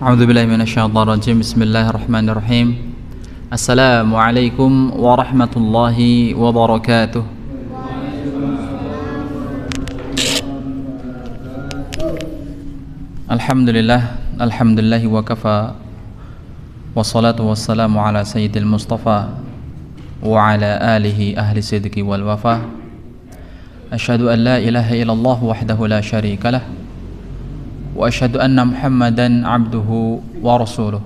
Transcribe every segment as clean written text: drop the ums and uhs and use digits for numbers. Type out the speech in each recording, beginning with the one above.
A'udzubillahi minasyaitonir rajim. Bismillahirrahmanirrahim. Assalamualaikum warahmatullahi wabarakatuh. Alhamdulillahi wa kafa. Wassalatu wassalamu ala sayyidil mustafa wa ala alihi ahli sidqi wal wafa. Asyhadu an la ilaha illallah wahdahu la syarikalah wa asyhadu anna Muhammadan abduhu wa rasuluh.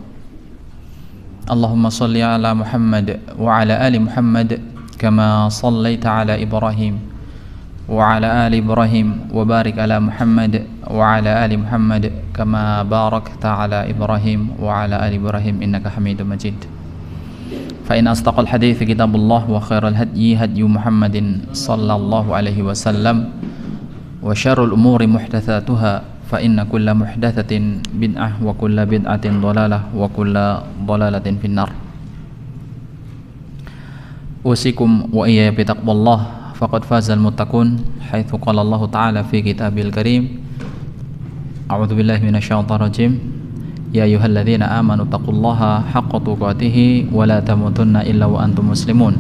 Allahumma salli ala Muhammad wa ala ali Muhammad kama sallaita ala Ibrahim wa ala ali Ibrahim wa barik ala Muhammad wa ala ali Muhammad kama barakta ala Ibrahim wa ala ali Ibrahim innaka Hamidum Majid. Fa in astaqal hadits kitabullah wa khairal hadyi hadyu Muhammadin sallallahu alaihi wasallam wa syarrul umuri muhdatsatuha fa inna kulla muhdatsatin bid'ah wa kulla bid'atin dhalalah wa kulla dhalalatin finnar. Usikum wa iyaya bi taqwallah faqad fazal muttaqun haitsu qala Allah ta'ala fi kitabil karim. A'udzu billahi minasyaitonir rajim. Ya ayyuhalladzina amanu taqullaha haqqa tuqatih wa la tamutunna illa wa antum muslimun.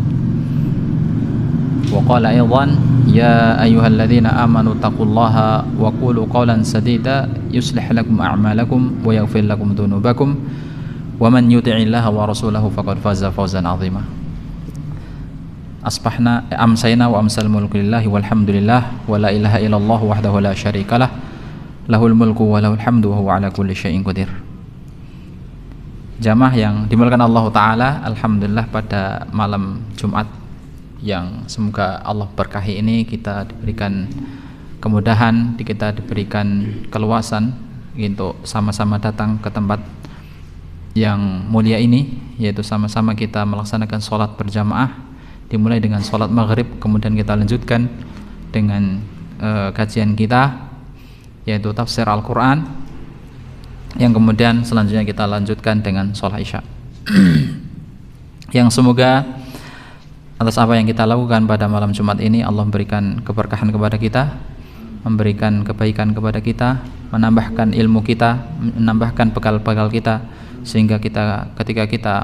Wa qala aidan ya ayyuhalladzina amanu taqullaha wa qulu qawlan sadida yuslih lakum a'malakum wa yaghfir lakum dhunubakum wa man yuti'illaha wa rasulahu faqad faza fawzan 'azima. Asbahna amsayna wa amsal mulku lillahi walhamdulillah wa la ilaha illallah wahdahu la syarikalah lahul mulku wa lahul hamdu wa huwa ala kulli syai'in qadir. Jamaah yang dimuliakan Allah Ta'ala, alhamdulillah pada malam Jumat yang semoga Allah berkahi ini kita diberikan kemudahan, kita diberikan keluasan untuk sama-sama datang ke tempat yang mulia ini, yaitu sama-sama kita melaksanakan sholat berjamaah, dimulai dengan sholat maghrib, kemudian kita lanjutkan dengan kajian kita yaitu tafsir Al-Quran, yang kemudian selanjutnya kita lanjutkan dengan sholat isya. Yang semoga atas apa yang kita lakukan pada malam Jumat ini Allah memberikan keberkahan kepada kita, memberikan kebaikan kepada kita, menambahkan ilmu kita, menambahkan bekal-bekal kita, sehingga kita ketika kita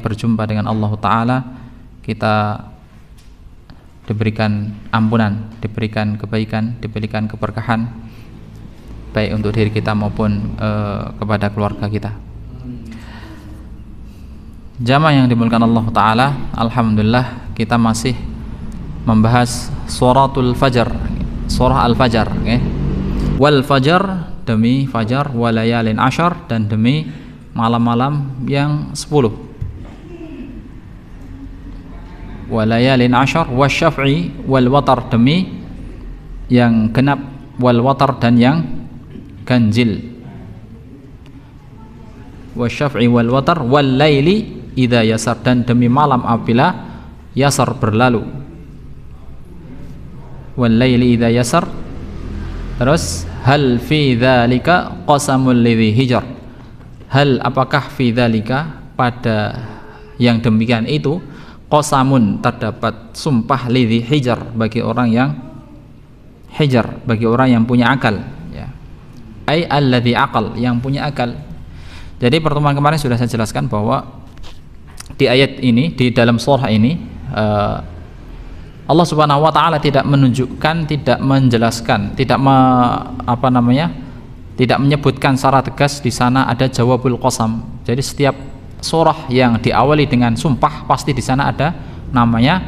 berjumpa dengan Allah Ta'ala, kita diberikan ampunan, diberikan kebaikan, diberikan keberkahan, baik untuk diri kita maupun kepada keluarga kita. Jamaah yang dimuliakan Allah Ta'ala, alhamdulillah kita masih membahas suratul Fajar, surah Al-Fajar, okay? Wal Fajar, demi fajar, walayalin ashar, dan demi malam-malam yang 10, walayalin ashar, wasyaf'i wal watar, demi yang genap, wal watar, dan yang ganjil, wasyaf'i wal watar, wal laili idza yasar, dan demi malam apabila yasar berlalu, wal laili idza yasar. Terus hal fi dzalika qasamul lidzi hijar, hal apakah fi dzalika pada yang demikian itu qasamun terdapat sumpah lidzi hijar bagi orang yang hijar, bagi orang yang punya akal, ya. Ai alladzi aqal, yang punya akal. Jadi pertemuan kemarin sudah saya jelaskan bahwa di ayat ini, di dalam surah ini, Allah Subhanahu wa Ta'ala tidak menunjukkan, tidak menjelaskan, tidak menyebutkan secara tegas di sana ada jawabul qasam. Jadi setiap surah yang diawali dengan sumpah pasti di sana ada namanya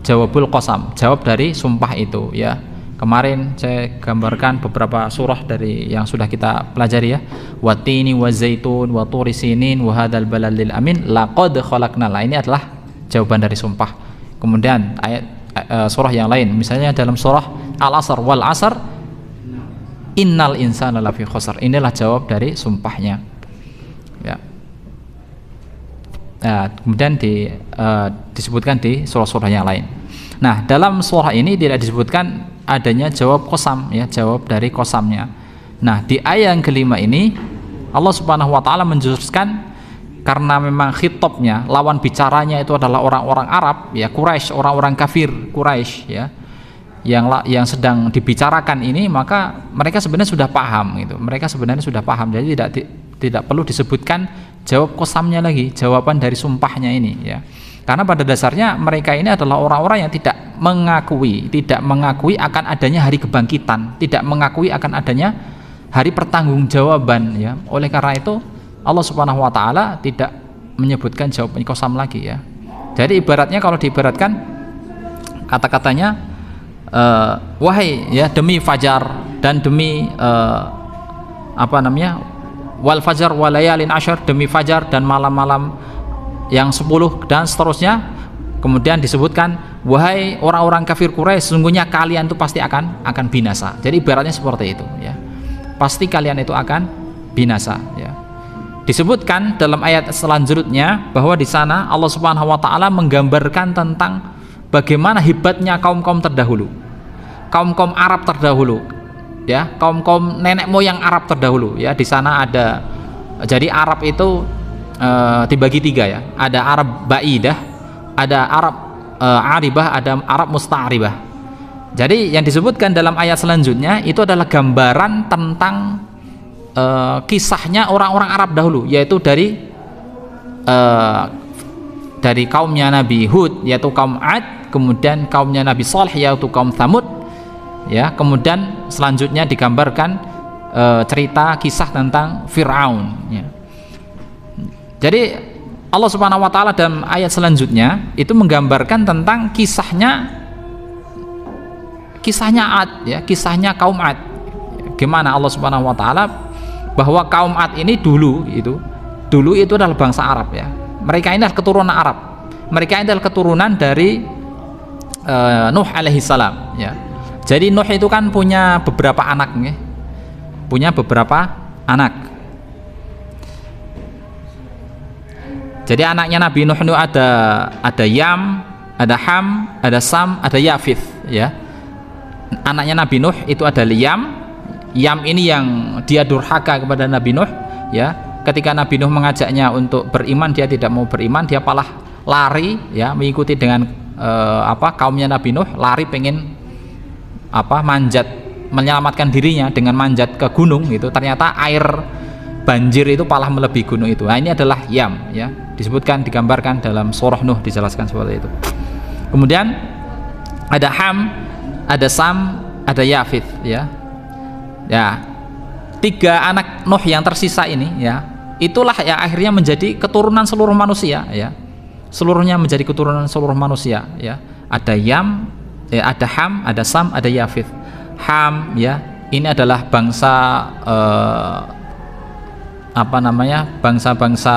jawabul qasam, jawab dari sumpah itu, ya. Kemarin saya gambarkan beberapa surah dari yang sudah kita pelajari, ya. Watini wazaitun wa turi sinin wa hadzal baladil amin laqad khalaqnal. Ini adalah jawaban dari sumpah. Kemudian ayat surah yang lain, misalnya dalam surah Al-Asr, wal asr innal insana lafi khusr. Inilah jawab dari sumpahnya, ya. Nah, kemudian disebutkan di surah-surah yang lain. Nah, dalam surah ini tidak disebutkan adanya jawab qasam, ya, jawab dari qasamnya. Nah, di ayat yang kelima ini Allah Subhanahu wa Ta'ala menjelaskan, karena memang khitabnya, lawan bicaranya itu adalah orang-orang Arab, ya, Quraisy, orang-orang kafir Quraisy, ya, yang sedang dibicarakan ini, maka mereka sebenarnya sudah paham gitu. Mereka sebenarnya sudah paham. Jadi tidak perlu disebutkan jawab qasamnya lagi, jawaban dari sumpahnya ini ya. Karena pada dasarnya mereka ini adalah orang-orang yang tidak mengakui akan adanya hari kebangkitan, tidak mengakui akan adanya hari pertanggungjawaban ya. Oleh karena itu Allah Subhanahu wa taala tidak menyebutkan jawaban qasam lagi ya. Jadi ibaratnya kalau diibaratkan kata-katanya wahai ya, demi fajar dan demi wal fajar walayalin asyar, demi fajar dan malam-malam yang 10 dan seterusnya. Kemudian disebutkan wahai orang-orang kafir Quraisy, sesungguhnya kalian itu pasti akan binasa. Jadi ibaratnya seperti itu ya, pasti kalian itu akan binasa ya. Disebutkan dalam ayat selanjutnya bahwa di sana Allah Subhanahu wa taala menggambarkan tentang bagaimana hebatnya kaum-kaum terdahulu, kaum-kaum Arab terdahulu ya, kaum-kaum nenek moyang Arab terdahulu ya. Di sana ada, jadi Arab itu dibagi 3 ya, ada Arab Ba'idah, ada Arab Aribah, ada Arab Musta'ribah. Jadi yang disebutkan dalam ayat selanjutnya itu adalah gambaran tentang kisahnya orang-orang Arab dahulu, yaitu dari kaumnya Nabi Hud yaitu kaum Ad, kemudian kaumnya Nabi Saleh yaitu kaum Tsamud ya, kemudian selanjutnya digambarkan cerita kisah tentang Fir'aun ya. Jadi Allah Subhanahu wa taala dalam ayat selanjutnya itu menggambarkan tentang kisahnya Ad ya, kisahnya kaum Ad. Gimana Allah Subhanahu wa taala bahwa kaum Ad ini dulu itu adalah bangsa Arab ya. Mereka ini adalah keturunan Arab. Mereka ini adalah keturunan dari Nuh alaihissalam ya. Jadi Nuh itu kan punya beberapa anak ya. Punya beberapa anak. Jadi anaknya Nabi Nuh itu ada Yam, ada Ham, ada Sam, ada Yafith ya. Anaknya Nabi Nuh itu ada Yam. Yam ini yang dia durhaka kepada Nabi Nuh ya. Ketika Nabi Nuh mengajaknya untuk beriman, dia tidak mau beriman, dia malah lari ya, mengikuti dengan kaumnya Nabi Nuh, lari pengen manjat, menyelamatkan dirinya dengan manjat ke gunung gitu. Ternyata air banjir itu malah melebihi gunung itu. Nah, ini adalah Yam ya. Disebutkan, digambarkan dalam surah Nuh, dijelaskan seperti itu. Kemudian ada Ham, ada Sam, ada Yafith ya. Ya, 3 anak Nuh yang tersisa ini ya, itulah yang akhirnya menjadi keturunan seluruh manusia ya. Seluruhnya menjadi keturunan seluruh manusia ya. Ada Yam, ada Ham, ada Sam, ada Yafith. Ham ya, ini adalah bangsa bangsa-bangsa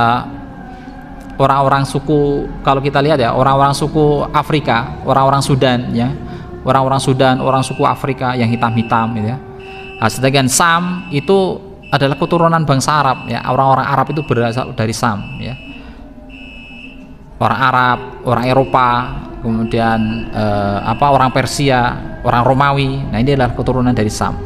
orang-orang suku, kalau kita lihat ya, orang-orang suku Afrika, orang-orang Sudan ya, orang-orang Sudan, orang suku Afrika yang hitam-hitam gitu ya. Nah, sedangkan Sam itu adalah keturunan bangsa Arab ya, orang-orang Arab itu berasal dari Sam ya, orang Arab, orang Eropa, kemudian orang Persia, orang Romawi. Nah, ini adalah keturunan dari Sam.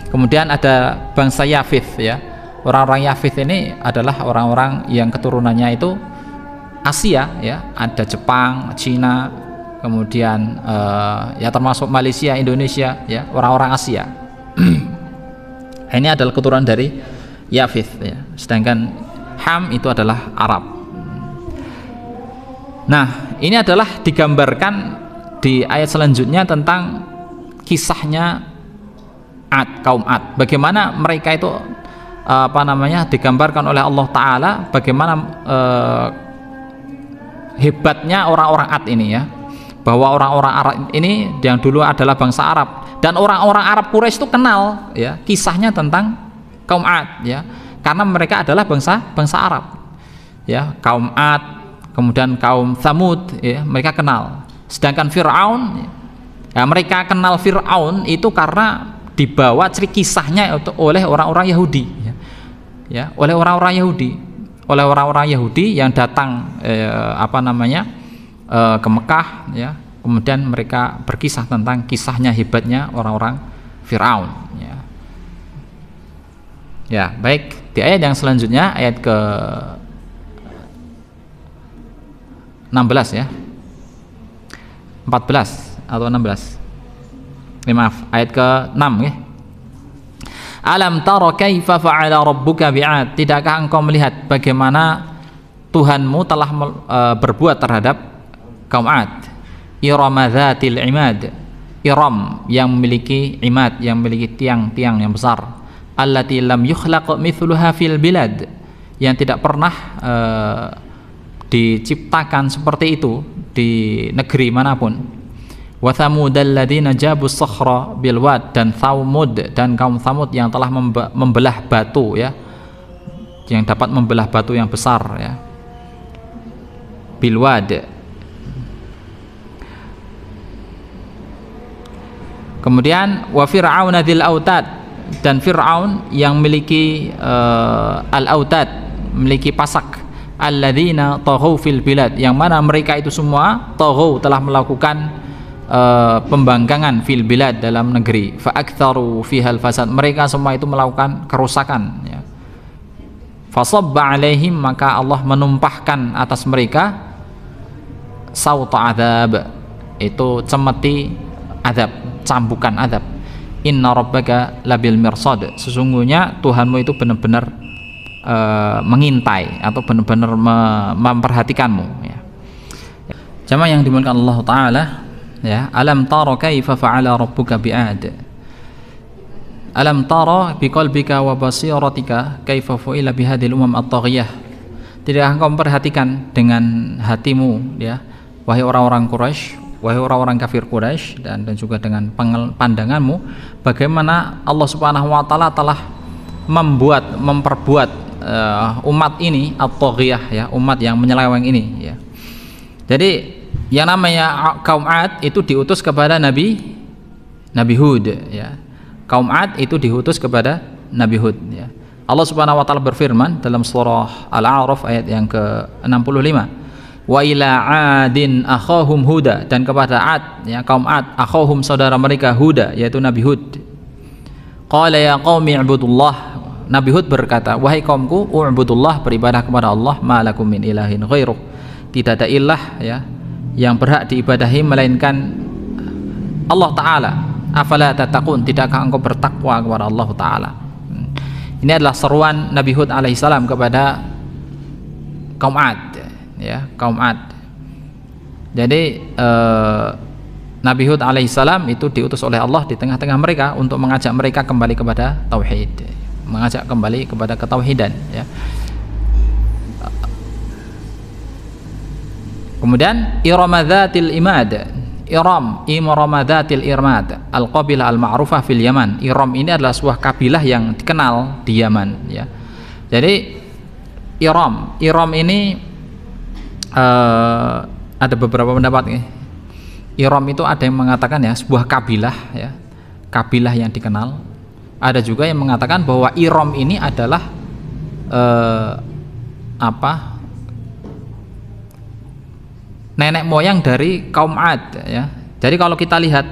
Kemudian ada bangsa Yafith ya. Orang-orang Yafith ini adalah orang-orang yang keturunannya itu Asia ya, ada Jepang, Cina, kemudian ya termasuk Malaysia, Indonesia ya, orang-orang Asia. Ini adalah keturunan dari Yafith ya. Sedangkan Ham itu adalah Arab. Nah, ini adalah digambarkan di ayat selanjutnya tentang kisahnya Ad, kaum Ad. Bagaimana mereka itu digambarkan oleh Allah Ta'ala, bagaimana hebatnya orang-orang Ad ini ya, bahwa orang-orang Arab ini yang dulu adalah bangsa Arab, dan orang-orang Arab Quraisy itu kenal ya kisahnya tentang kaum Ad ya, karena mereka adalah bangsa Arab ya, kaum Ad, kemudian kaum Tsamud ya, mereka kenal. Sedangkan Fir'aun ya, mereka kenal Fir'aun itu karena dibawa kisahnya oleh orang-orang Yahudi ya, oleh orang-orang Yahudi yang datang ke Mekah ya, kemudian mereka berkisah tentang kisahnya hebatnya orang-orang Fir'aun ya. Ya, baik, di ayat yang selanjutnya, ayat ke 16 ya, 14 atau 16, maaf, ayat ke 6 ya. Alam tara kaifa fa'ala rabbuka bi'ad, tidakkah engkau melihat bagaimana Tuhanmu telah berbuat terhadap kaum Ad. Iram dzatil imad, Iram yang memiliki imad, yang memiliki tiang-tiang yang besar. Allati lam yukhlaq mithluha fil bilad, yang tidak pernah diciptakan seperti itu di negeri manapun. Wa thamud alladzina jabu sakhra bil wad, dan Thamud dan kaum Thamud yang telah membelah batu, ya, yang dapat membelah batu yang besar, ya, bil wad. Kemudian wa fir'aun dzil autad, dan Fir'aun yang memiliki al-autad, memiliki pasak. Alladzina taghaw fil bilad, yang mana mereka itu semua taghaw, telah melakukan pembangkangan fil bilad, dalam negeri. Fa aktsaru fihal fasad, mereka semua itu melakukan kerusakan, ya. Fasabba alaihim, maka Allah menumpahkan atas mereka sauta adzab, itu cemeti azab, cambukan azab. Inna rabbaka labil mirsad, sesungguhnya Tuhanmu itu benar-benar mengintai atau benar-benar memperhatikanmu, ya. Jamaah yang dimuliakan Allah Ta'ala, ya. Alam tara kaifa fa'ala rabbuka bi'ad, alam tara biqalbika wa basiratika kaifa fu'ila bihadil umam at-taghiyah, tidakkah engkau memperhatikan dengan hatimu, ya, wahai orang-orang Quraisy, wahai orang-orang kafir Quraisy, dan juga dengan pandanganmu, bagaimana Allah Subhanahu wa taala telah memperbuat umat ini at-taghiyah, ya, umat yang menyeleweng ini, ya. Jadi yang namanya kaum Ad itu diutus kepada Nabi Hud, ya. Kaum Ad itu diutus kepada Nabi Hud, ya. Allah Subhanahu wa taala berfirman dalam surah Al-A'raf ayat yang ke-65, wa ila adin akhahum huda, dan kepada Ad, ya, kaum Ad, akhahum saudara mereka, Huda, yaitu Nabi Hud. Qala ya qaumi ibudullah, Nabi Hud berkata, wahai kaumku, u'budullah, beribadah kepada Allah, ma lakum min ilahin ghairuh, tidak ada ilah, ya, yang berhak diibadahi melainkan Allah Ta'ala. Afala tattaqun, tidakkah engkau bertakwa kepada Allah Ta'ala. Ini adalah seruan Nabi Hud alaihissalam kepada kaum Ad, ya, kaum Ad. Jadi Nabi Hud alaihissalam itu diutus oleh Allah di tengah-tengah mereka untuk mengajak mereka kembali kepada tauhid, mengajak kembali kepada ketauhidan, ya. Kemudian Iramadzatil imad, Iram Iramadzatil irmad, al-qabilah al-ma'rufah fil Yaman. Iram ini adalah sebuah kabilah yang dikenal di Yaman, ya. Jadi Iram ini ada beberapa pendapat, ya. Iram itu ada yang mengatakan, ya, sebuah kabilah, ya, kabilah yang dikenal. Ada juga yang mengatakan bahwa Iram ini adalah nenek moyang dari kaum Ad, ya. Jadi kalau kita lihat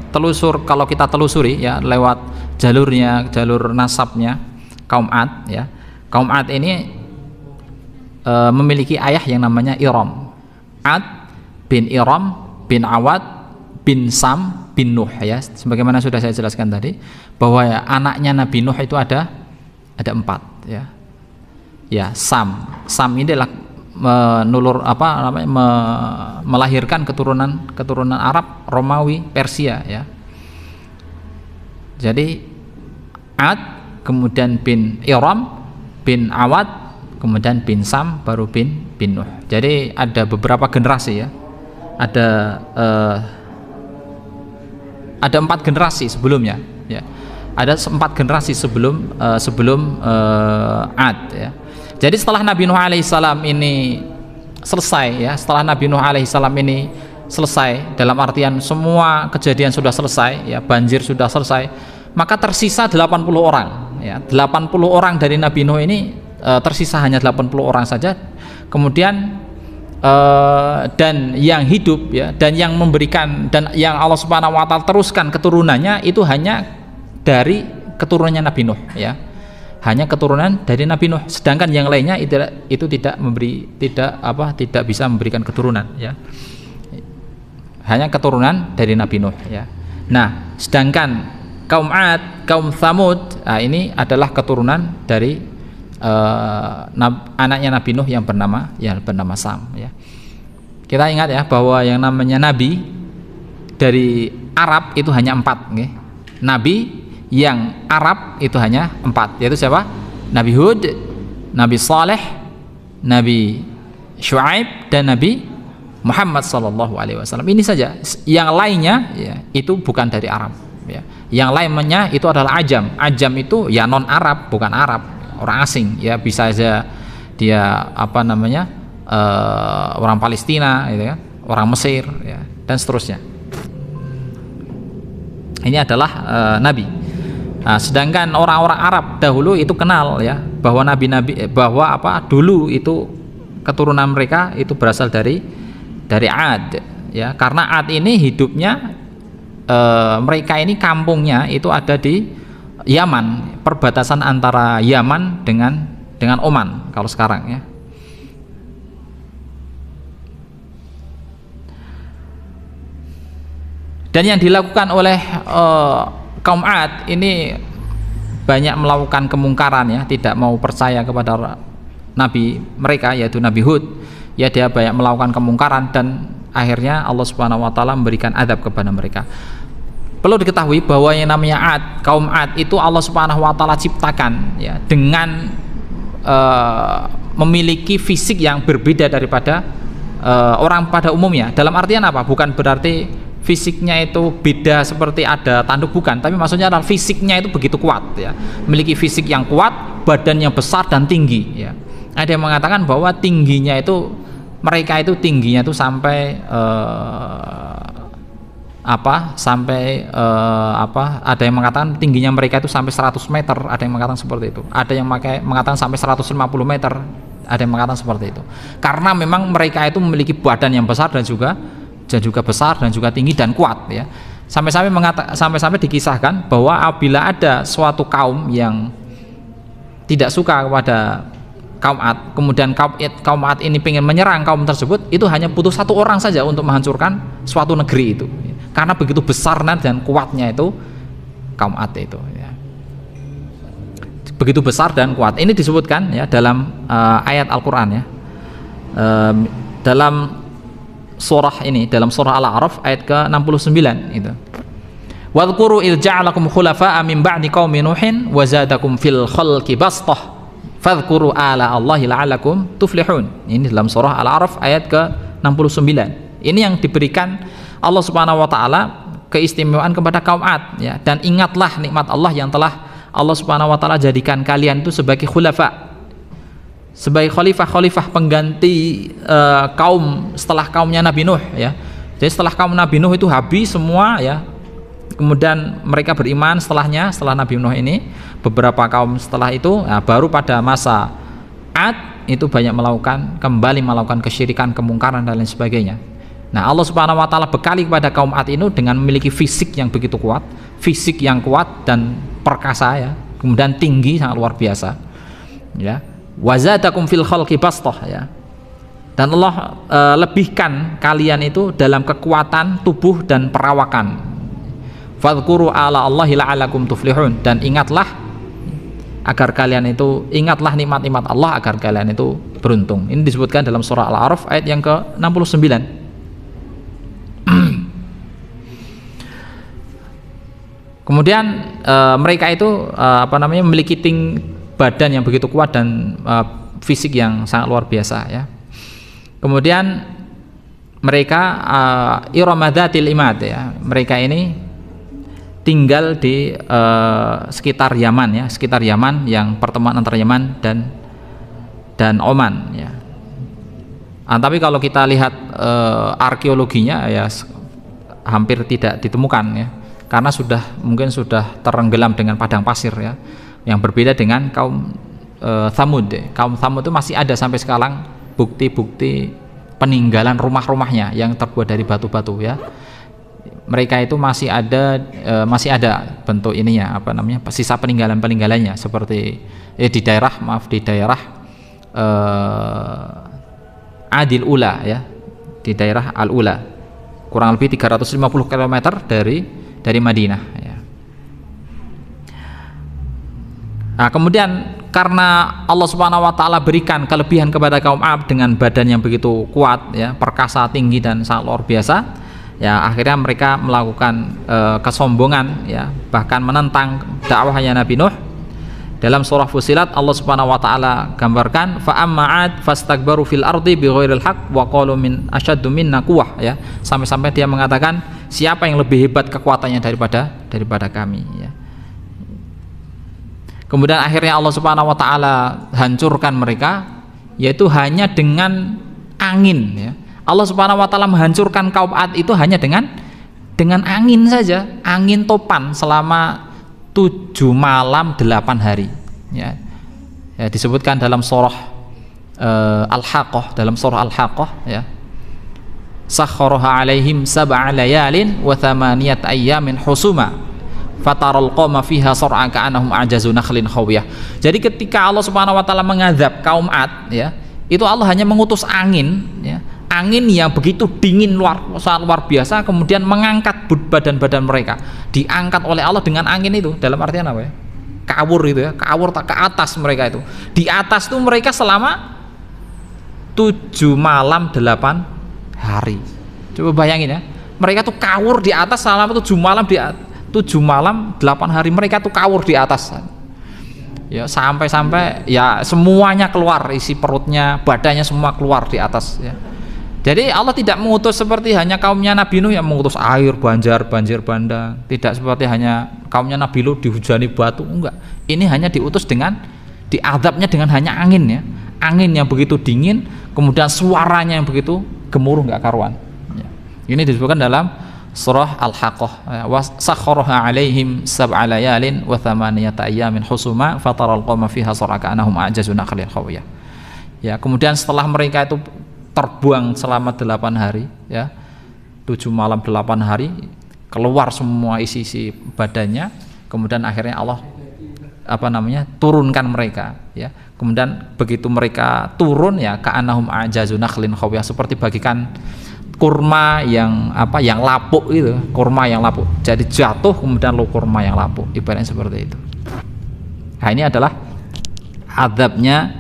kalau kita telusuri, ya, lewat jalur nasabnya kaum Ad, ya, kaum Ad ini memiliki ayah yang namanya Iram. Ad bin Iram bin Awad bin Sam bin Nuh, ya. Sebagaimana sudah saya jelaskan tadi, bahwa, ya, anaknya Nabi Nuh itu ada 4, ya. Ya, Sam ini adalah melahirkan keturunan Arab, Romawi, Persia, ya. Jadi Ad, kemudian bin Iram, bin Awad, kemudian bin Sam, baru bin Nuh. Jadi ada beberapa generasi, ya. Ada 4 generasi sebelumnya, ya. Ada 4 generasi sebelum Ad, ya. Jadi setelah Nabi Nuh alaihissalam ini selesai, ya, setelah Nabi Nuh alaihissalam ini selesai, dalam artian semua kejadian sudah selesai, ya, banjir sudah selesai, maka tersisa 80 orang, ya. 80 orang dari Nabi Nuh ini tersisa hanya 80 orang saja. Kemudian dan yang hidup, ya, dan yang memberikan, dan yang Allah Subhanahu wa taala teruskan keturunannya itu hanya dari keturunannya Nabi Nuh, ya. Hanya keturunan dari Nabi Nuh, sedangkan yang lainnya itu tidak bisa memberikan keturunan, ya. Hanya keturunan dari Nabi Nuh, ya. Nah, sedangkan kaum Ad, kaum Tsamud, ini adalah keturunan dari anaknya Nabi Nuh yang bernama Sam ya. Kita ingat ya bahwa yang namanya nabi dari Arab itu hanya 4 okay? Nabi yang Arab itu hanya 4, yaitu siapa? Nabi Hud, Nabi Saleh, Nabi Syuaib, dan Nabi Muhammad sallallahu alaihi wasallam. Ini saja. Yang lainnya ya, itu bukan dari Arab ya. Yang lainnya itu adalah ajam. Ajam itu ya non Arab, bukan Arab, orang asing ya, bisa saja dia orang Palestina gitu ya, orang Mesir ya, dan seterusnya. Ini adalah nabi. Nah, sedangkan orang-orang Arab dahulu itu kenal ya bahwa bahwa dulu itu keturunan mereka itu berasal dari Ad ya, karena Ad ini hidupnya mereka ini kampungnya itu ada di Yaman, perbatasan antara Yaman dengan Oman kalau sekarang ya. Dan yang dilakukan oleh kaum Ad ini banyak melakukan kemungkaran ya, tidak mau percaya kepada nabi mereka yaitu Nabi Hud ya, dia banyak melakukan kemungkaran dan akhirnya Allah Subhanahu wa taala memberikan adab kepada mereka. Perlu diketahui bahwa yang namanya kaum Ad itu Allah Subhanahu wa taala ciptakan ya dengan memiliki fisik yang berbeda daripada orang pada umumnya. Dalam artian apa? Bukan berarti fisiknya itu beda seperti ada tanduk, bukan, tapi maksudnya adalah fisiknya itu begitu kuat ya, memiliki fisik yang kuat, badan yang besar dan tinggi ya. Ada yang mengatakan bahwa mereka itu tingginya itu sampai ada yang mengatakan tingginya mereka itu sampai 100 meter, ada yang mengatakan seperti itu, ada yang mengatakan sampai 150 meter, ada yang mengatakan seperti itu, karena memang mereka itu memiliki badan yang besar dan juga besar dan juga tinggi dan kuat ya. Sampai-sampai dikisahkan bahwa apabila ada suatu kaum yang tidak suka kepada kaum Ad, kemudian kaum Ad ini ingin menyerang kaum tersebut, itu hanya butuh 1 orang saja untuk menghancurkan suatu negeri itu, karena begitu besar dan kuatnya itu kaum Ad itu ya. Begitu besar dan kuat. Ini disebutkan ya dalam ayat Al-Qur'an ya, dalam surah ini, dalam surah Al-A'raf ayat ke-69 itu. Wadhkuru il ja'alakum khulafa'a min ba'di qaumi Nuhin wa zadakum fil khalqi bastah fadhkuru ala Allahi la'alakum tuflihun. Ini dalam surah Al-A'raf ayat ke-69. Ini yang diberikan Allah Subhanahu wa taala keistimewaan kepada kaum Ad ya, dan ingatlah nikmat Allah yang telah Allah Subhanahu wa taala jadikan kalian itu sebagai khulafa, sebagai khalifah pengganti kaum setelah kaumnya Nabi Nuh ya. Jadi setelah kaum Nabi Nuh itu habis semua ya, kemudian mereka beriman setelah Nabi Nuh ini, beberapa kaum setelah itu baru pada masa Ad itu banyak kembali melakukan kesyirikan, kemungkaran dan lain sebagainya. Nah, Allah Subhanahu wa taala bekali kepada kaum Ad itu dengan memiliki fisik yang begitu kuat, fisik yang kuat dan perkasa ya, kemudian tinggi sangat luar biasa ya. Wazadakum fil khalqi bastah ya, dan Allah lebihkan kalian itu dalam kekuatan tubuh dan perawakan. Fadhkuru ala Allahi la'alakum tuflihun, dan ingatlah nikmat-nikmat Allah agar kalian itu beruntung. Ini disebutkan dalam surah Al-A'raf ayat yang ke-69. Kemudian mereka itu memiliki badan yang begitu kuat dan fisik yang sangat luar biasa ya. Kemudian mereka iramadzatil imad ya, mereka ini tinggal di sekitar Yaman ya, sekitar Yaman yang pertemuan antara Yaman dan Oman ya. Tapi kalau kita lihat arkeologinya ya hampir tidak ditemukan ya, karena mungkin sudah terenggelam dengan padang pasir ya. Yang berbeda dengan kaum Tsamud. Kaum Tsamud itu masih ada sampai sekarang bukti-bukti peninggalan rumah-rumahnya yang terbuat dari batu-batu ya. Mereka itu masih ada bentuk ininya, sisa peninggalannya seperti di daerah Adil Ula ya, di daerah Al-Ula, kurang lebih 350 km dari Madinah ya. Nah, kemudian karena Allah Subhanahu wa taala berikan kelebihan kepada kaum Ad dengan badan yang begitu kuat ya, perkasa, tinggi dan sangat luar biasa, ya akhirnya mereka melakukan kesombongan ya, bahkan menentang dakwahnya Nabi Nuh. Dalam surah Fussilat Allah Subhanahu wa taala gambarkan fa amma 'ad fastakbaru fil ardi bighairil haqq wa qalu min asyaddu minna quwwah ya, sampai-sampai dia mengatakan siapa yang lebih hebat kekuatannya daripada kami ya. Kemudian akhirnya Allah Subhanahu wa taala hancurkan mereka, yaitu hanya dengan angin ya. Allah Subhanahu wa taala menghancurkan kaum Ad itu hanya dengan angin saja, angin topan selama 7 malam 8 hari ya. Ya, disebutkan dalam surah Al-Haqqah, ya. Sakhkharaha 'alaihim sab'a layalin wa thamaniyat ayyamin husuma fataral qawma fiha sar'a ka'annahum a'jazu nakhlin khawiyah. Jadi ketika Allah Subhanahu wa taala mengazab kaum Ad ya, itu Allah hanya mengutus angin ya, angin yang begitu dingin sangat luar biasa, kemudian mengangkat badan-badan mereka, diangkat oleh Allah dengan angin itu. Dalam artian apa ya? Kawur itu ya, kawur ke atas mereka itu. Di atas itu mereka selama 7 malam 8 hari. Coba bayangin ya, mereka tuh kawur di atas selama 7 malam 8 hari, mereka tuh kawur di atas. Ya, sampai-sampai ya semuanya keluar, isi perutnya, badannya semua keluar di atas ya. Jadi Allah tidak mengutus seperti hanya kaumnya Nabi Nuh yang mengutus air, banjir bandang. Tidak seperti hanya kaumnya Nabi Lut dihujani batu, enggak. Ini hanya diutus dengan diazabnya dengan hanya angin ya. Angin yang begitu dingin, kemudian suaranya yang begitu gemuruh enggak karuan. Ya. Ini disebutkan dalam surah Al-Haqqah. Wa sakhkharaha 'alaihim sab'a layalin wa thamaniyata ayyamin husuma fataral qawma fiha sar'a ka'annahum a'jazu nakhlin khawiyah. Ya, kemudian setelah mereka itu terbuang selama 8 hari ya, 7 malam 8 hari, keluar semua isi badannya, kemudian akhirnya Allah turunkan mereka ya. Kemudian begitu mereka turun ya, ka'annahum a'jazu nakhlin khawiyah, seperti bagikan kurma yang lapuk itu, kurma yang lapuk. Jadi jatuh kemudian lo kurma yang lapuk, ibaratnya seperti itu. Nah, ini adalah azabnya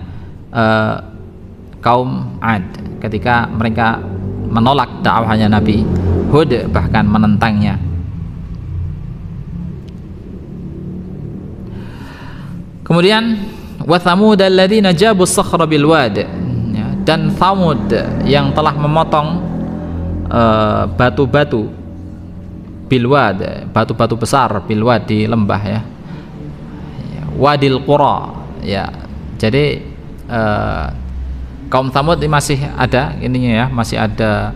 kaum Ad ketika mereka menolak dakwahnya Nabi Hud, bahkan menentangnya. Kemudian wa thamud alladzina jabu as-sakhra bil wad, dan Thamud yang telah memotong batu-batu bilwad, batu-batu besar, bilwad di lembah ya, wadil qura ya. Jadi kaum Thamud masih ada ininya ya, masih ada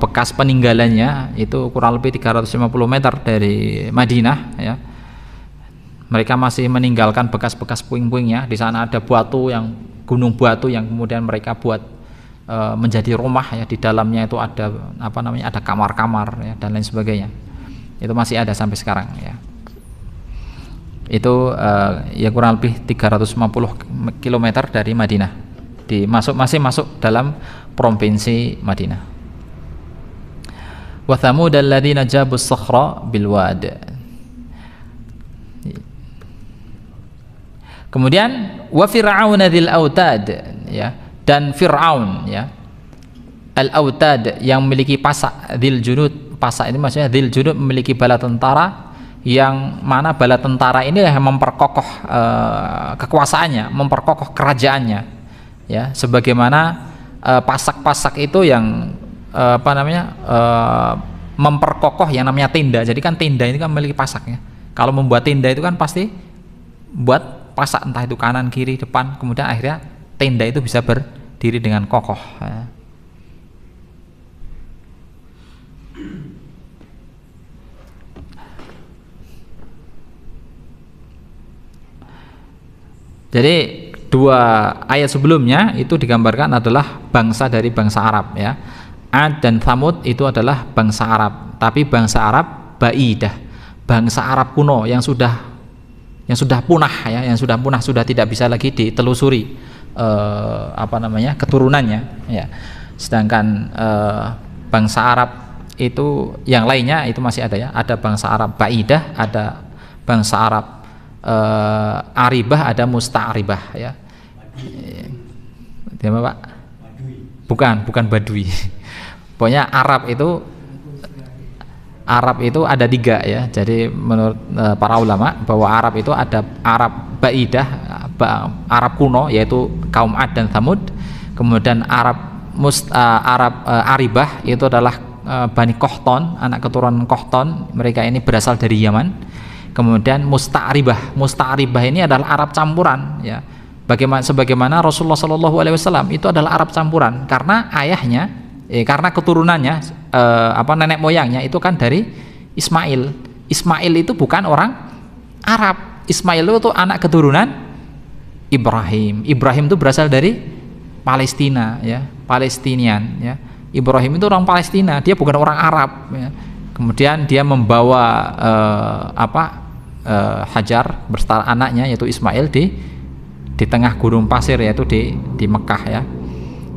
bekas peninggalannya, itu kurang lebih 350 meter dari Madinah ya. Mereka masih meninggalkan bekas-bekas puing-puingnya. Di sana ada gunung batu yang kemudian mereka buat menjadi rumah ya. Di dalamnya itu ada ada kamar-kamar ya, dan lain sebagainya. Itu masih ada sampai sekarang ya. Itu ya kurang lebih 350 km dari Madinah. Masih masuk dalam provinsi Madinah. Wa thamud alladzina jabu as-sakhra bil wad. Kemudian wa fir'aun dzil autad ya, dan Fir'aun ya, al-autad yang memiliki pasak, dzil junud, pasak ini maksudnya dzil junud, memiliki bala tentara, yang mana bala tentara ini yang memperkokoh kekuasaannya, memperkokoh kerajaannya ya, sebagaimana pasak-pasak itu yang memperkokoh yang namanya tenda. Jadi kan tenda ini kan memiliki pasaknya. Kalau membuat tenda itu kan pasti buat pasak, entah itu kanan, kiri, depan, kemudian akhirnya tenda itu bisa berdiri dengan kokoh ya. Jadi dua ayat sebelumnya itu digambarkan adalah bangsa dari bangsa Arab ya. Ad dan Thamud itu adalah bangsa Arab, tapi bangsa Arab baidah, bangsa Arab kuno yang sudah punah ya, yang sudah punah, sudah tidak bisa lagi ditelusuri keturunannya ya. Sedangkan bangsa Arab itu yang lainnya itu masih ada ya, ada bangsa Arab baidah, ada bangsa Arab aribah, ada musta'ribah ya. Dia apa, Pak? Bukan Badui. Pokoknya Arab itu ada 3 ya. Jadi menurut para ulama bahwa Arab itu ada Arab Ba'idah, Arab kuno yaitu kaum Ad dan Thamud. Kemudian Arab Aribah itu adalah Bani Qahtan, anak keturunan Qahtan. Mereka ini berasal dari Yaman. Kemudian Musta'ribah ini adalah Arab campuran ya. Sebagaimana Rasulullah SAW itu adalah Arab campuran karena ayahnya, karena keturunannya, nenek moyangnya itu kan dari Ismail. Ismail itu bukan orang Arab. Ismail itu anak keturunan Ibrahim. Ibrahim itu berasal dari Palestina ya, Palestinian ya. Ibrahim itu orang Palestina, dia bukan orang Arab ya. Kemudian dia membawa Hajar beserta anaknya yaitu Ismail di tengah gurun pasir yaitu di Mekah ya.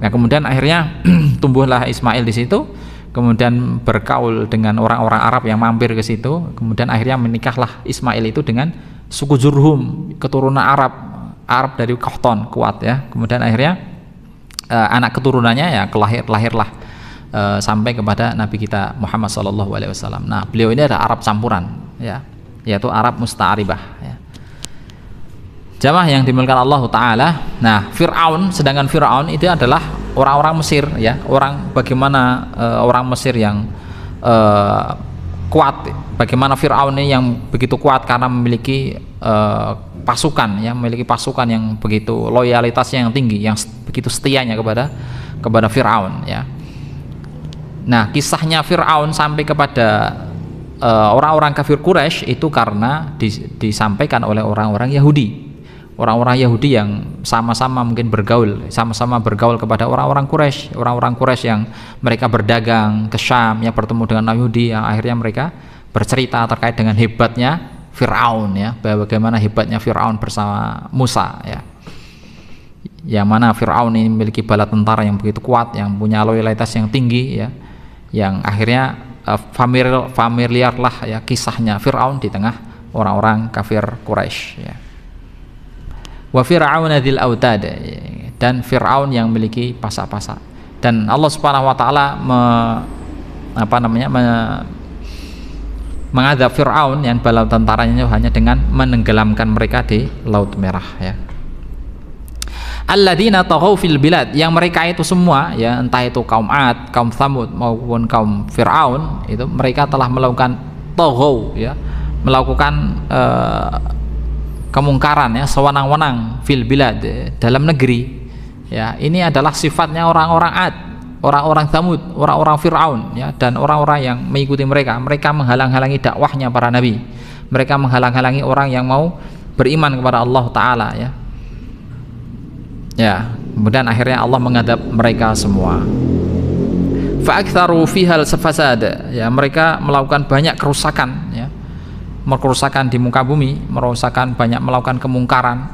Nah, kemudian akhirnya tumbuhlah Ismail di situ, kemudian bergaul dengan orang-orang Arab yang mampir ke situ, kemudian akhirnya menikahlah Ismail itu dengan suku Jurhum, keturunan Arab dari Qahtan kuat ya. Kemudian akhirnya anak keturunannya ya lahirlah sampai kepada Nabi kita Muhammad SAW. Nah, beliau ini ada Arab campuran ya, yaitu Arab Musta'ribah ya. Jamaah yang dimuliakan Allah Ta'ala. Nah, sedangkan Fir'aun itu adalah orang-orang Mesir ya. Bagaimana orang Mesir yang kuat, bagaimana Fir'aun ini yang begitu kuat karena memiliki pasukan ya, memiliki pasukan yang begitu loyalitasnya yang tinggi, yang begitu setianya kepada Fir'aun ya. Nah, kisahnya Fir'aun sampai kepada orang-orang kafir Quraisy itu karena disampaikan oleh orang-orang Yahudi. Orang-orang Yahudi yang sama-sama mungkin sama-sama bergaul kepada orang-orang Quraisy yang mereka berdagang ke Syam, yang bertemu dengan Yahudi, yang akhirnya mereka bercerita terkait dengan hebatnya Fir'aun ya, bagaimana hebatnya Fir'aun bersama Musa ya. Yang mana Fir'aun ini memiliki bala tentara yang begitu kuat, yang punya loyalitas yang tinggi ya, yang akhirnya familiar lah ya kisahnya Fir'aun di tengah orang-orang kafir Quraisy ya. Wa fir'auna dzil autad, dan Fir'aun yang memiliki pasak-pasak. Dan Allah Subhanahu wa taala mengadab Fir'aun yang bala tentaranya hanya dengan menenggelamkan mereka di Laut Merah ya. Alladzina taghaw fil bilad, yang mereka itu semua ya, entah itu kaum Ad, kaum Thamud maupun kaum Fir'aun, itu mereka telah melakukan taghaw ya, melakukan kemungkaran ya, sewenang-wenang fil bilad, dalam negeri ya. Ini adalah sifatnya orang-orang Ad, orang-orang Thamud, orang-orang Fir'aun ya, dan orang-orang yang mengikuti mereka. Mereka menghalang-halangi dakwahnya para nabi, mereka menghalang-halangi orang yang mau beriman kepada Allah Ta'ala ya. Ya, kemudian akhirnya Allah mengadab mereka semua. Fa'aktharu fihal fasad ya, mereka melakukan banyak kerusakan ya, kerusakan di muka bumi, melakukan kemungkaran,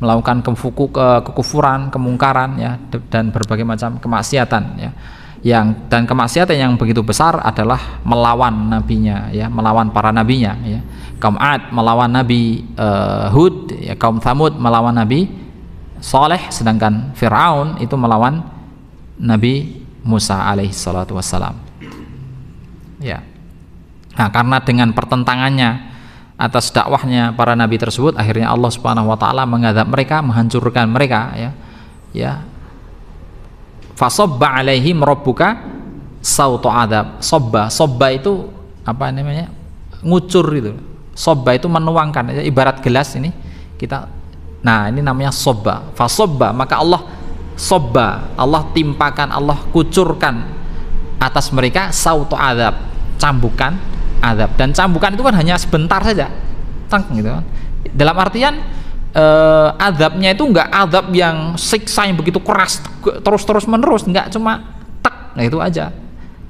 melakukan kekufuran, kemungkaran ya, dan berbagai macam kemaksiatan ya. Dan kemaksiatan yang begitu besar adalah melawan nabinya ya, melawan para nabinya ya. Kaum Ad melawan Nabi Hud ya, kaum Thamud melawan Nabi Saleh, sedangkan Fir'aun itu melawan Nabi Musa alaihi salatu wassalam ya. Nah, karena dengan pertentangannya atas dakwahnya para nabi tersebut, akhirnya Allah Subhanahu wa taala mengadab mereka, menghancurkan mereka ya. Ya. Fasabba alaihim rabbuka sautu adab. Sobba itu apa namanya? Ngucur itu. Sobba itu menuangkan, ibarat gelas ini kita. Nah, ini namanya sobba. Fasabba, maka Allah sobba, Allah timpakan, Allah kucurkan atas mereka sautu adab, cambukan adab. Dan cambukan itu kan hanya sebentar saja, gitu kan. Dalam artian adabnya itu enggak adab yang siksa yang begitu keras terus menerus, enggak cuma tek, nah itu aja.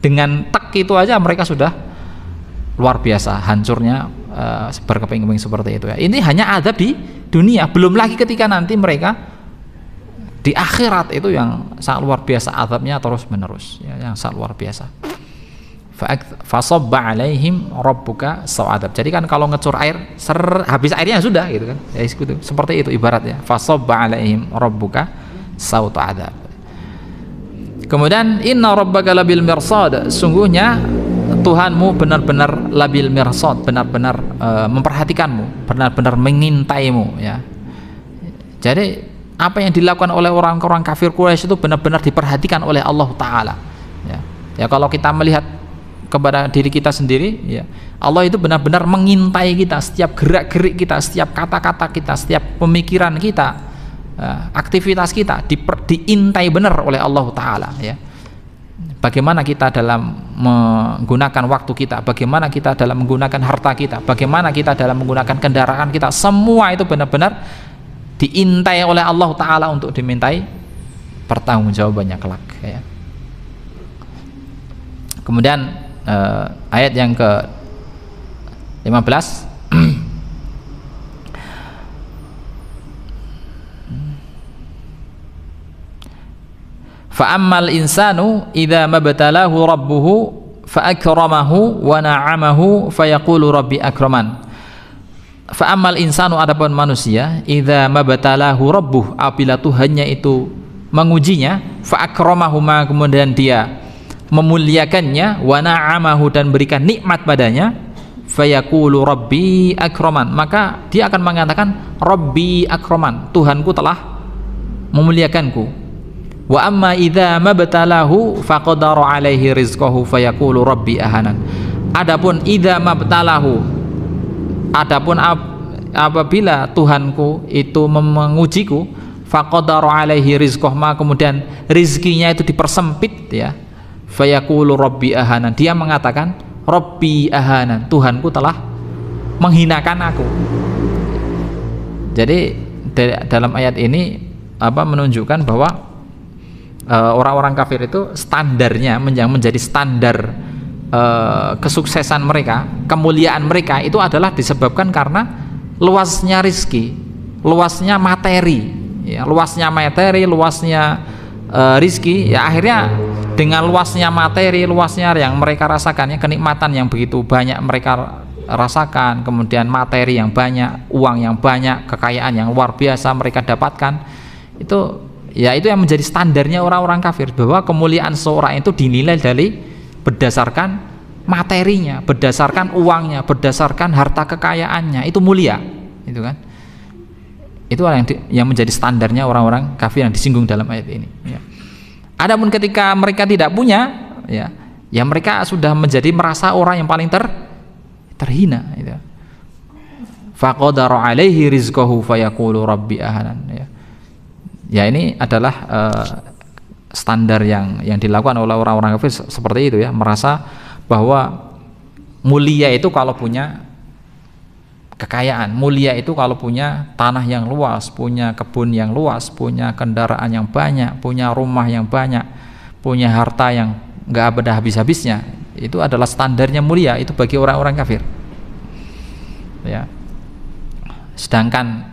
Dengan tek itu aja mereka sudah luar biasa hancurnya, berkeping-keping seperti itu ya. Ini hanya adab di dunia, belum lagi ketika nanti mereka di akhirat itu yang sangat luar biasa, adabnya terus menerus ya, yang sangat luar biasa. Fasabba alaihim rabbuka saw'adab. Jadi kan kalau ngecur air, habis airnya sudah gitu kan. Ya itu, seperti itu ibaratnya. Fasabba alaihim rabbuka saw'adab. Kemudian inna rabbaka labil mirsad. Sungguhnya Tuhanmu benar-benar labil mirsad, benar-benar memperhatikanmu, benar-benar mengintaimu ya. Jadi apa yang dilakukan oleh orang-orang kafir Quraisy itu benar-benar diperhatikan oleh Allah Ta'ala ya. Ya kalau kita melihat kepada diri kita sendiri ya, Allah itu benar-benar mengintai kita, setiap gerak-gerik kita, setiap kata-kata kita, setiap pemikiran kita, aktivitas kita diintai benar oleh Allah Ta'ala ya. Bagaimana kita dalam menggunakan waktu kita, bagaimana kita dalam menggunakan harta kita, bagaimana kita dalam menggunakan kendaraan kita, semua itu benar-benar diintai oleh Allah Ta'ala untuk dimintai pertanggungjawabannya kelak ya. Kemudian ayat yang ke 15 fa'ammal insanu idza mabtalahu rabbuhu fa'akramahu wa na'amahu fayaqulu rabbi akraman. Fa'ammal insanu, adapun manusia, idza mabtalahu rabbuh, apabila Tuhannya itu mengujinya, fa'akramahu, kemudian dia memuliakannya, wa na'amahu, dan berikan nikmat padanya, fayaqulu rabbi akraman, maka dia akan mengatakan rabbi akraman, Tuhanku telah memuliakanku. Wa amma idza mabtalahu faqadara alaihi rizqahu fayaqulu rabbi ahanan. Adapun idza mabtalahu, adapun apabila Tuhanku itu mengujiku, faqadara alaihi rizqahu, kemudian rizkinya itu dipersempit ya, fayaqulu rabbi ahanan, dia mengatakan rabbi ahanan, Tuhanku telah menghinakan aku. Jadi dalam ayat ini menunjukkan bahwa orang-orang kafir itu standarnya menjadi standar kesuksesan mereka, kemuliaan mereka itu adalah disebabkan karena luasnya rizki, luasnya materi ya, luasnya rizki ya. Akhirnya dengan luasnya materi, luasnya yang mereka rasakan ya, kenikmatan yang begitu banyak mereka rasakan, kemudian materi yang banyak, uang yang banyak, kekayaan yang luar biasa mereka dapatkan, itu ya itu yang menjadi standarnya orang-orang kafir, bahwa kemuliaan seorang itu dinilai dari berdasarkan materinya, berdasarkan uangnya, berdasarkan harta kekayaannya, itu mulia, itu kan. Itu yang menjadi standarnya orang-orang kafir yang disinggung dalam ayat ini ya. Adapun ketika mereka tidak punya ya mereka sudah menjadi merasa orang yang paling terhina gitu. Faqadara alaihi rizqahu fayaqulu rabbi ahanan ya. Ya ini adalah standar yang dilakukan oleh orang-orang kafir seperti itu ya, merasa bahwa mulia itu kalau punya kekayaan, mulia itu kalau punya tanah yang luas, punya kebun yang luas, punya kendaraan yang banyak, punya rumah yang banyak, punya harta yang nggak ada habis-habisnya, itu adalah standarnya mulia itu bagi orang-orang kafir ya. Sedangkan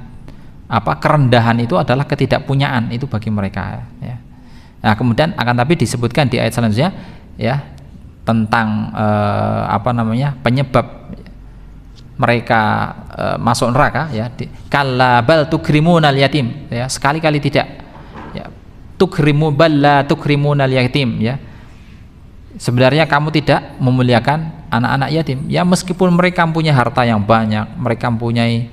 kerendahan itu adalah ketidakpunyaan itu bagi mereka ya. Nah, kemudian akan tapi disebutkan di ayat selanjutnya ya tentang penyebab mereka masuk neraka ya, kalla bal tukrimunal yatim ya, sekali-kali tidak ya, tukrimu bal la tukrimunal yatim ya, sebenarnya kamu tidak memuliakan anak-anak yatim ya, meskipun mereka punya harta yang banyak, mereka mempunyai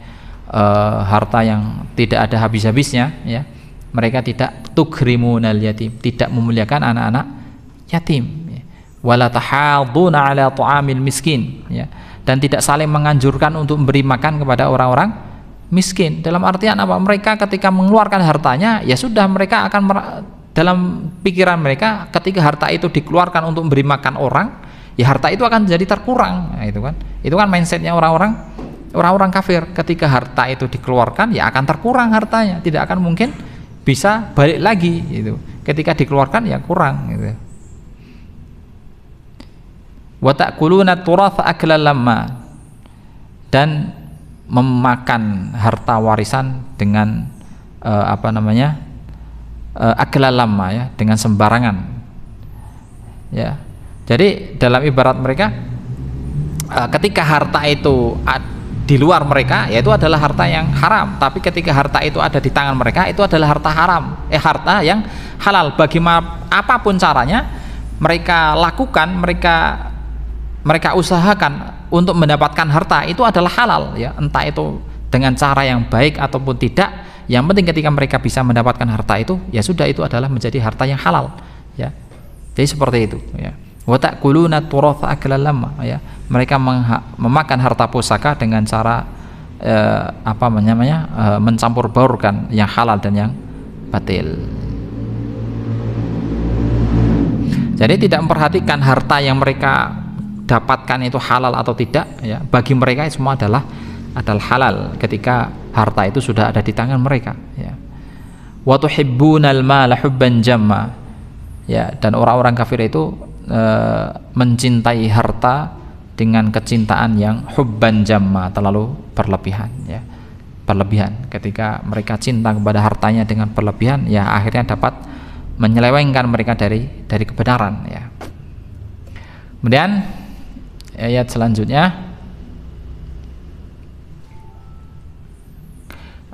harta yang tidak ada habis-habisnya ya, mereka tidak tukrimunal yatim, tidak memuliakan anak-anak yatim ya. Wala tahaduna ala ta'amil miskin ya, dan tidak saling menganjurkan untuk memberi makan kepada orang-orang miskin. Dalam artian apa? Mereka ketika mengeluarkan hartanya ya sudah, mereka akan dalam pikiran mereka ketika harta itu dikeluarkan untuk memberi makan orang ya, harta itu akan jadi terkurang nah, itu kan mindsetnya orang-orang kafir. Ketika harta itu dikeluarkan ya akan terkurang hartanya, tidak akan mungkin bisa balik lagi itu. Ketika dikeluarkan ya kurang gitu. Wa ta'kuluna turatha aklan lamma, dan memakan harta warisan dengan aklan lamma ya, dengan sembarangan ya. Jadi dalam ibarat mereka, ketika harta itu di luar mereka, yaitu adalah harta yang haram. Tapi ketika harta itu ada di tangan mereka, itu adalah harta haram, harta yang halal. Apapun caranya mereka lakukan, mereka usahakan untuk mendapatkan harta, itu adalah halal, ya. Entah itu dengan cara yang baik ataupun tidak, yang penting ketika mereka bisa mendapatkan harta itu, ya sudah, itu adalah menjadi harta yang halal, ya. Jadi seperti itu, ya. Wa ta'kuluna turatha aklan lamma, ya. Mereka memakan harta pusaka dengan cara mencampur baurkan yang halal dan yang batil. Jadi tidak memperhatikan harta yang mereka dapatkan itu halal atau tidak, ya. Bagi mereka semua adalah halal ketika harta itu sudah ada di tangan mereka, ya. Wa tuhibbunal mala hubban jamma, ya. Dan orang-orang kafir itu mencintai harta dengan kecintaan yang hubban jamma, terlalu berlebihan, ya. Berlebihan. Ketika mereka cinta kepada hartanya dengan berlebihan, ya akhirnya dapat menyelewengkan mereka dari kebenaran, ya. Kemudian ayat selanjutnya,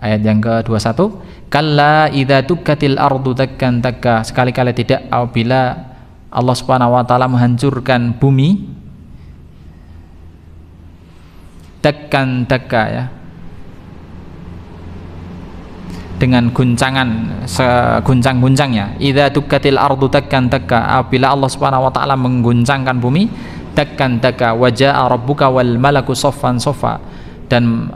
ayat yang ke-21, kalla idza dukkatil ardu dakkan dakka, sekali-kali tidak apabila Allah Subhanahu wa taala menghancurkan bumi dakkan dakka, ya, dengan guncangan seguncang-guncangnya. Idza dukkatil ardu dakkan dakka, apabila Allah Subhanahu wa taala mengguncangkan bumi dakkan dakka, wa jaa rabbuka wal malaku saffan saffa, dan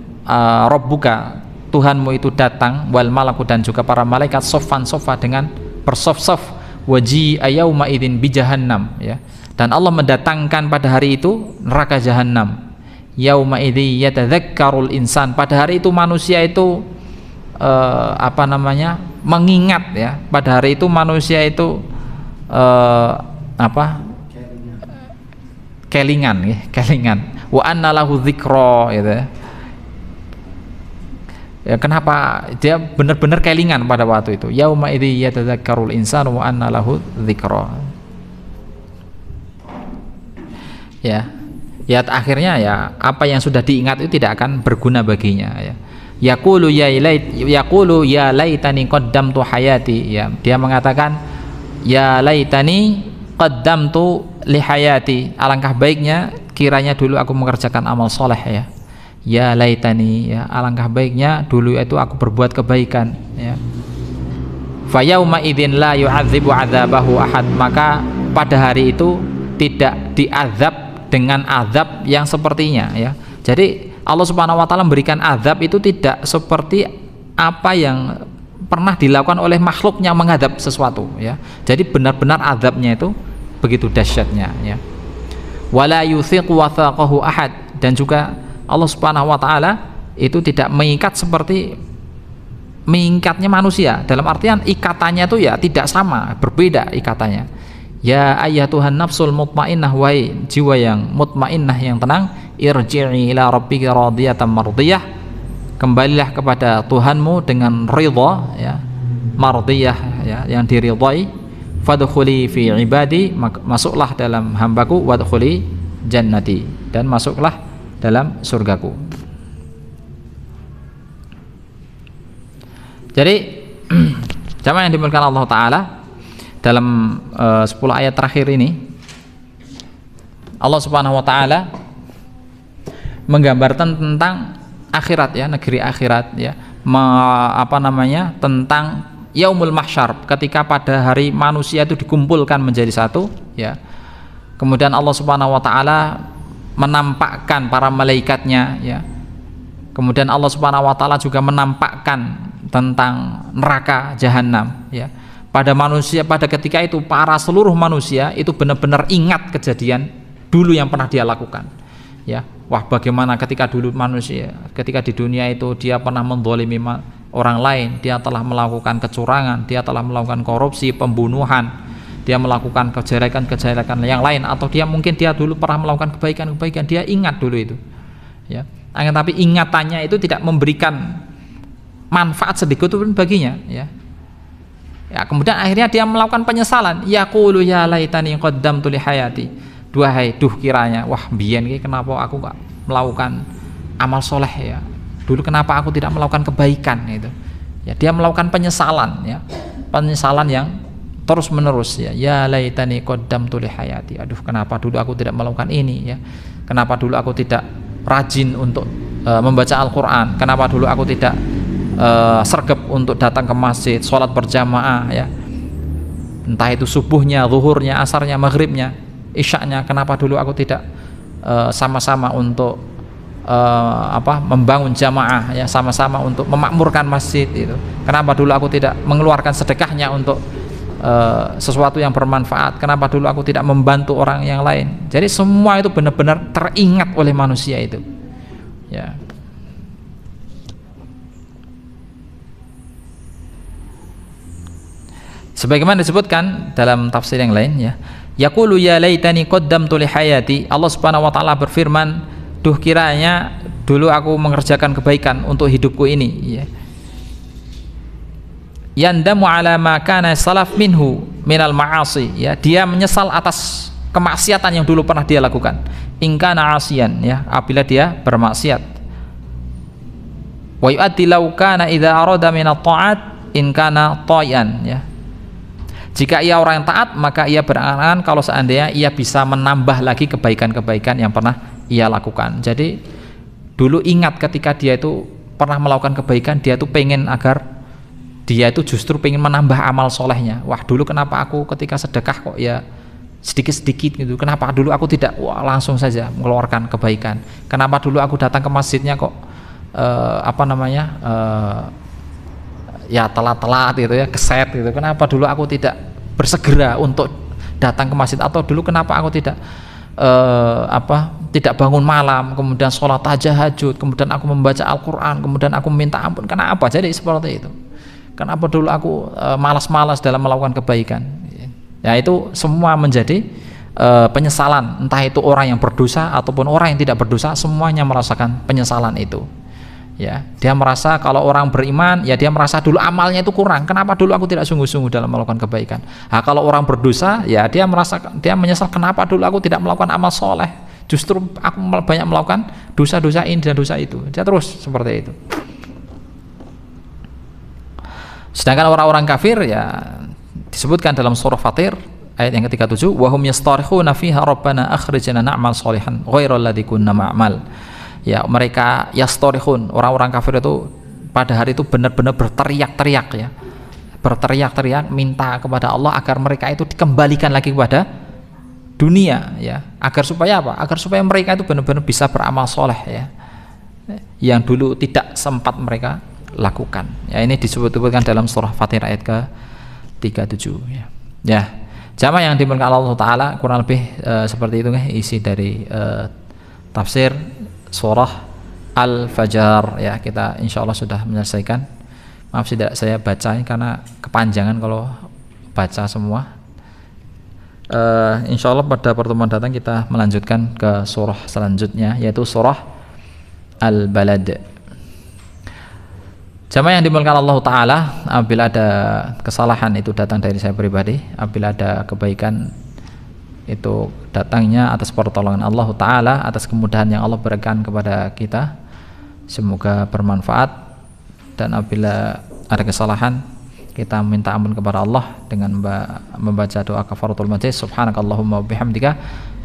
rabbuka, Tuhanmu itu datang, wal malaku, dan juga para malaikat, saffan saffa, dengan bersaf-saf, waji ayauma idzin bi jahannam, ya. Dan Allah mendatangkan pada hari itu neraka jahanam. Yauma idzi yatadzakkarul insan, pada hari itu manusia itu mengingat, ya. Pada hari itu manusia itu kelingan, ya, kelingan. Wa anna lahu dzikra, gitu, ya. Ya, kenapa dia benar-benar kelingan pada waktu itu? Yauma idzi yatadzakkarul insanu wa anna lahu dzikra. Ya. Ya, akhirnya, ya, apa yang sudah diingat itu tidak akan berguna baginya, ya. Yaqulu ya laitani qaddamtu hayati, ya. Dia mengatakan ya laitani qaddamtu li hayati, alangkah baiknya kiranya dulu aku mengerjakan amal soleh, ya. Ya laitani, ya, alangkah baiknya dulu itu aku berbuat kebaikan, ya. Fa yauma idzin la yu'adzibu 'adzabahu ahad, maka pada hari itu tidak diazab dengan azab yang sepertinya, ya. Jadi Allah Subhanahu wa taala memberikan azab itu tidak seperti apa yang pernah dilakukan oleh makhluk yang menghadap sesuatu, ya. Jadi benar-benar azabnya itu begitu dahsyatnya, ya. Wala yuthiqu wathaqahu ahad, dan juga Allah Subhanahu wa taala itu tidak mengikat seperti mengikatnya manusia, dalam artian ikatannya itu, ya, tidak sama, berbeda ikatannya. Ya ayyatuhan nafsul mutmainnah, wahai jiwa yang mutmainnah, yang tenang, irji'i ila rabbika radiyatan mardiyah, kembalilah kepada Tuhanmu dengan ridha, ya, mardiyah, ya, yang diridhai. Fadkhuli fi ibadi, masuklah dalam hambaku, wadkhuli jannati, dan masuklah dalam surgaku. Jadi jamaah yang dimuliakan Allah Ta'ala, dalam 10 ayat terakhir ini Allah Subhanahu wa Ta'ala menggambarkan tentang akhirat, ya, negeri akhirat, ya, tentang yaumul mahsyar, ketika pada hari manusia itu dikumpulkan menjadi satu, ya. Kemudian Allah Subhanahu wa Ta'ala menampakkan para malaikatnya, ya. Kemudian Allah Subhanahu wa taala juga menampakkan tentang neraka jahanam, ya. Pada manusia pada ketika itu, para seluruh manusia itu benar-benar ingat kejadian dulu yang pernah dia lakukan, ya. Wah, bagaimana ketika dulu manusia, ketika di dunia itu dia pernah menzalimi orang lain, dia telah melakukan kecurangan, dia telah melakukan korupsi, pembunuhan, dia melakukan kejelekan-kejelekan yang lain, atau mungkin dia dulu pernah melakukan kebaikan-kebaikan, dia ingat dulu itu, ya. Tapi ingatannya itu tidak memberikan manfaat sedikit pun baginya, ya. Ya, kemudian akhirnya dia melakukan penyesalan. Yaqulu ya laitani qaddamtu li hayati. Duh kiranya, wah biyen iki kenapa aku gak melakukan amal soleh ya. Dulu kenapa aku tidak melakukan kebaikan itu. Ya, dia melakukan penyesalan ya. Penyesalan yang terus menerus ya. Ya laitani qaddamtu li hayati. Aduh, kenapa dulu aku tidak melakukan ini ya. Kenapa dulu aku tidak rajin untuk membaca Al-Qur'an. Kenapa dulu aku tidak sergap untuk datang ke masjid, sholat berjamaah ya, entah itu subuhnya, zuhurnya, asarnya, maghribnya, isyaknya. Kenapa dulu aku tidak sama-sama untuk membangun jamaah ya, sama-sama untuk memakmurkan masjid itu. Kenapa dulu aku tidak mengeluarkan sedekahnya untuk sesuatu yang bermanfaat. Kenapa dulu aku tidak membantu orang yang lain. Jadi semua itu benar-benar teringat oleh manusia itu ya. Sebagaimana disebutkan dalam tafsir yang lain ya, yaqulu ya laitani qaddamtu li hayati. Allah Subhanahu wa taala berfirman, duh kiranya dulu aku mengerjakan kebaikan untuk hidupku ini ya. Yandamu ala ma kana salaf minhu minal ma'asi ya, dia menyesal atas kemaksiatan yang dulu pernah dia lakukan. In kana asiyan ya, apabila dia bermaksiat. Wa yu'addi law kana idza arada min at-ta'at in kana tayan ya. Jika ia orang yang taat, maka ia berangan-angan kalau seandainya ia bisa menambah lagi kebaikan-kebaikan yang pernah ia lakukan. Jadi dulu ingat ketika dia itu pernah melakukan kebaikan, dia itu pengen agar dia itu justru pengen menambah amal solehnya. Wah, dulu kenapa aku ketika sedekah kok ya sedikit-sedikit gitu. Kenapa dulu aku tidak langsung saja mengeluarkan kebaikan. Kenapa dulu aku datang ke masjidnya kok ya telat-telat gitu ya, keset gitu. Kenapa dulu aku tidak bersegera untuk datang ke masjid, atau dulu kenapa aku tidak tidak bangun malam, kemudian sholat tahajud, kemudian aku membaca Al-Quran, kemudian aku minta ampun. Kenapa? Jadi seperti itu. Kenapa dulu aku malas-malas dalam melakukan kebaikan. Ya, itu semua menjadi penyesalan, entah itu orang yang berdosa ataupun orang yang tidak berdosa, semuanya merasakan penyesalan itu. Ya, dia merasa kalau orang beriman, ya dia merasa dulu amalnya itu kurang. Kenapa dulu aku tidak sungguh-sungguh dalam melakukan kebaikan? Nah, kalau orang berdosa, ya dia menyesal kenapa dulu aku tidak melakukan amal soleh. Justru aku banyak melakukan dosa-dosa ini dan dosa itu. Dia terus seperti itu. Sedangkan orang-orang kafir ya disebutkan dalam surah Fatir ayat yang ke-37, wa hum yastarikhuna fiha rabbana akhrijna na'mal sholihan ghairal ladzi kunna na'mal. Ya, mereka yastorihun, orang-orang kafir itu pada hari itu benar-benar berteriak-teriak ya, berteriak-teriak minta kepada Allah agar mereka itu dikembalikan lagi kepada dunia ya, agar supaya apa? Agar supaya mereka itu benar-benar bisa beramal soleh ya, yang dulu tidak sempat mereka lakukan ya. Ini disebut-sebutkan dalam surah Fatir ayat ke-37 ya. Ya, jamaah yang dimuliakan Allah Ta'ala, kurang lebih seperti itu isi dari tafsir surah Al-Fajr ya. Kita insya Allah sudah menyelesaikan. Maaf tidak saya baca karena kepanjangan kalau baca semua. Insya Allah pada pertemuan datang kita melanjutkan ke surah selanjutnya, yaitu surah Al-Balad. Jamaah yang dimuliakan Allah Ta'ala, apabila ada kesalahan itu datang dari saya pribadi, apabila ada kebaikan itu datangnya atas pertolongan Allah Ta'ala, atas kemudahan yang Allah berikan kepada kita, semoga bermanfaat. Dan apabila ada kesalahan, kita minta ampun kepada Allah dengan membaca doa kafaratul majlis, subhanakallahumma wabihamdika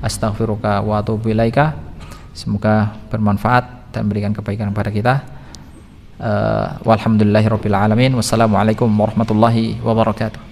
astaghfiruka wa atubu ilaika. Semoga bermanfaat dan berikan kebaikan kepada kita. Walhamdulillahirabbil alamin. Wassalamualaikum warahmatullahi wabarakatuh.